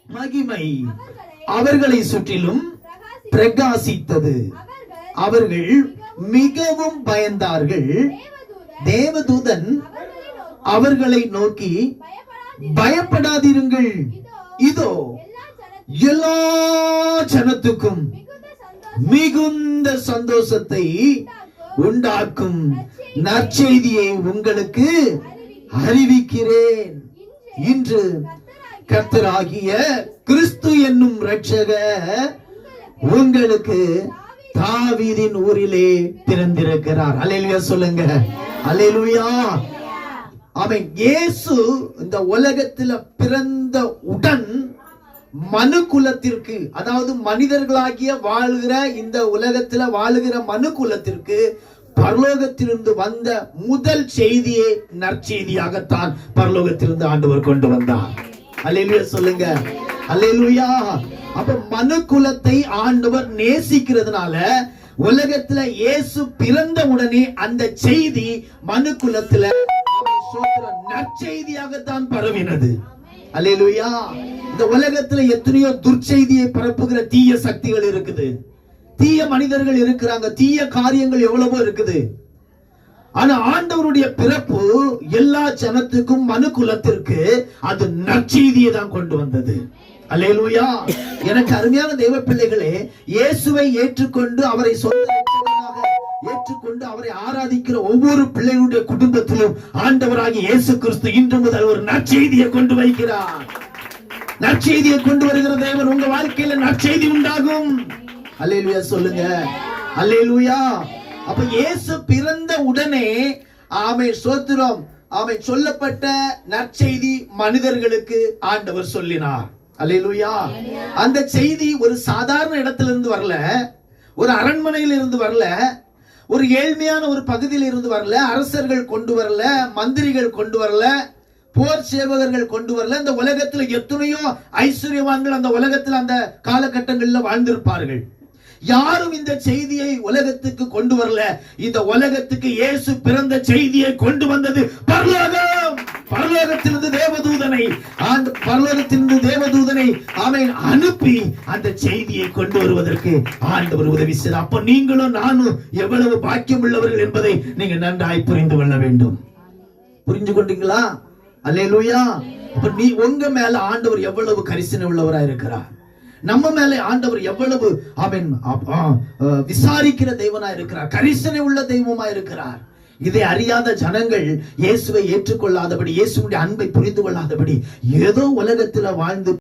மகிமை அவர்களை சுற்றிலும் பிரகாசித்தது. அவர்கள் மிகவும் பயந்தார்கள். தேவதூதன் அவர்களை நோக்கி, பயப்படாதிருங்கள், இதோ எல்லா ஜனத்துக்கும் மிகுந்த சந்தோஷத்தை உண்டாக்கும் நற்செய்தியை உங்களுக்கு அறிவிக்கிறேன். இன்று கர்த்தராகிய கிறிஸ்து என்னும் இரட்சகர் உங்களுக்கு தாவீதின் ஊரிலே பிறந்திருக்கிறார். அல்லேலூயா சொல்லுங்க. அல்லேலூயா. ஆமென். இயேசு இந்த உலகத்தில் பிறந்த உடன் மனு குலத்திற்கு, அதாவது மனிதர்களாகிய வாழ்கிற இந்த உலகத்தில் வாழுகிற மனு குலத்திற்கு பரலோகத்திலிருந்து வந்த முதல் செய்தியை நற்செய்தியாகத்தான் பரலோகத்திலிருந்து ஆண்டவர் கொண்டு வந்தார். அல்லேலூயா சொல்லுங்க. அல்லேலூயா. அப்ப மனு குலத்தை ஆண்டவர் நேசிக்கிறதுனால உலகத்துல இயேசு பிறந்த உடனே அந்த செய்தி மனு குலத்துல நற்செய்தியாகத்தான் பரவினது. அல்லேலூயா. இந்த உலகத்துல எத்தனையோ துர்ச்செய்தியை பரப்புகிற தீய சக்திகள் இருக்குது, தீய மனிதர்கள் இருக்கிறாங்க, தீய காரியங்கள் எவ்வளவோ இருக்குது. ஆனா ஆண்டவருடைய பிறப்பு எல்லா ஜனத்துக்கும் மனு குலத்திற்கு அது நற்செய்தியை தான் கொண்டு வந்தது. அல்லேலூயா. எனக்கு அருமையான தேவ பிள்ளைகளே, இயேசுவை ஏற்றுக்கொண்டு அவரை சொந்த இரட்சகராக ஏற்றுக்கொண்டு அவரை ஆராதிக்கிற ஒவ்வொரு பிள்ளைகளுடைய குடும்பத்திலும் ஆண்டவராகிய இயேசு கிறிஸ்து இன்று முதல் ஒரு நற்செய்தியை கொண்டு வைக்கிறார். நற்செய்தியை கொண்டு வருகிற தேவன் உங்க வாழ்க்கையில நற்செய்தி உண்டாகும். அல்லேலூயா சொல்லுங்க. அல்லேலூயா. அப்ப இயேசு பிறந்த உடனே ஆமென் ஸ்தோத்திரம், ஆமென், சொல்லப்பட்ட நற்செய்தி மனிதர்களுக்கு ஆண்டவர் சொல்லினார். அல்லேலூயா. அந்த செய்தி ஒரு சாதாரண இடத்திலிருந்து வரல, ஒரு அரண்மனையில் இருந்து வரல, ஒரு ஏழ்மையான ஒரு பகுதியில் இருந்து வரல, அரசர்கள் கொண்டு வரல, மந்திரிகள் கொண்டு வரல, போர் சேவகர்கள் கொண்டு வரல. இந்த உலகத்துல எத்தனையோ ஐஸ்வர்யவான்கள் அந்த உலகத்தில் அந்த காலகட்டங்களில் வாழ்ந்திருப்பார்கள். யாரும் இந்த செய்தியை உலகத்துக்கு கொண்டு வரல. இந்த உலகத்துக்கு இயேசு பிறந்த செய்தியை கொண்டு வந்தது பரலோகம். பரலோகத்திலிருந்து தேவதூதனை, பரலோகத்திலிருந்து தேவதூதனை ஆமென் அனுப்பி அந்த செய்தியை கொண்டு வருவதற்கு ஆண்டவர் உதவி செய்தார். அப்ப நீங்களும் நானும் எவ்வளவு பாக்கியம் உள்ளவர்கள் என்பதை நீங்க நன்றாய் புரிந்து கொள்ள வேண்டும். புரிஞ்சு கொண்டீங்களா? அல்லேலூயா. அப்ப நீ உங்க மேல ஆண்டவர் எவ்வளவு கரிசனை உள்ளவராய் இருக்கிறார். நம்ம மேலே ஆண்டவர் எவ்வளவு அவன் விசாரிக்கிற தெய்வனா இருக்கிறார், கரிசனை உள்ள தெய்வமா இருக்கிறார். இதை அறியாத ஜனங்கள் இயேசுவை ஏற்றுக்கொள்ளாதபடி, இயேசுடைய அன்பை புரிந்து கொள்ளாதபடி ஏதோ உலகத்துல வாழ்ந்து